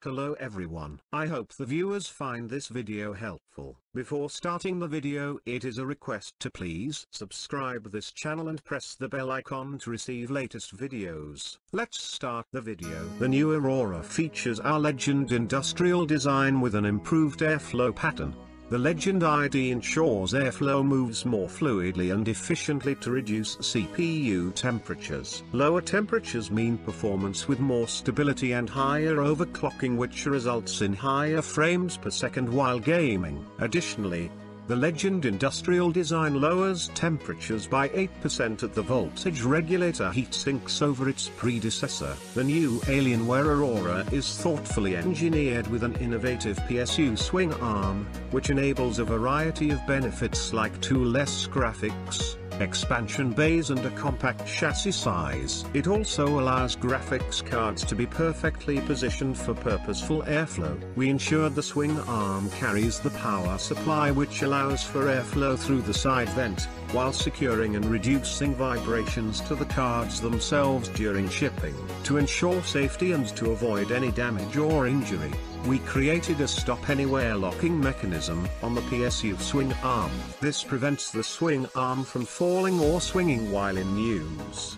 Hello everyone. I hope the viewers find this video helpful. Before starting the video, it is a request to please subscribe this channel and press the bell icon to receive latest videos. Let's start the video. The new Aurora features our Legend industrial design with an improved airflow pattern. The Legend ID ensures airflow moves more fluidly and efficiently to reduce CPU temperatures. Lower temperatures mean performance with more stability and higher overclocking, which results in higher frames per second while gaming. Additionally, the Legend industrial design lowers temperatures by 8% at the voltage regulator heat sinks over its predecessor. The new Alienware Aurora is thoughtfully engineered with an innovative PSU swing arm, which enables a variety of benefits like tool-less graphics, expansion bays and a compact chassis size. It also allows graphics cards to be perfectly positioned for purposeful airflow. We ensured the swing arm carries the power supply, which allows for airflow through the side vent, while securing and reducing vibrations to the cards themselves during shipping. To ensure safety and to avoid any damage or injury, we created a stop-anywhere locking mechanism on the PSU swing arm. This prevents the swing arm from falling or swinging while in use.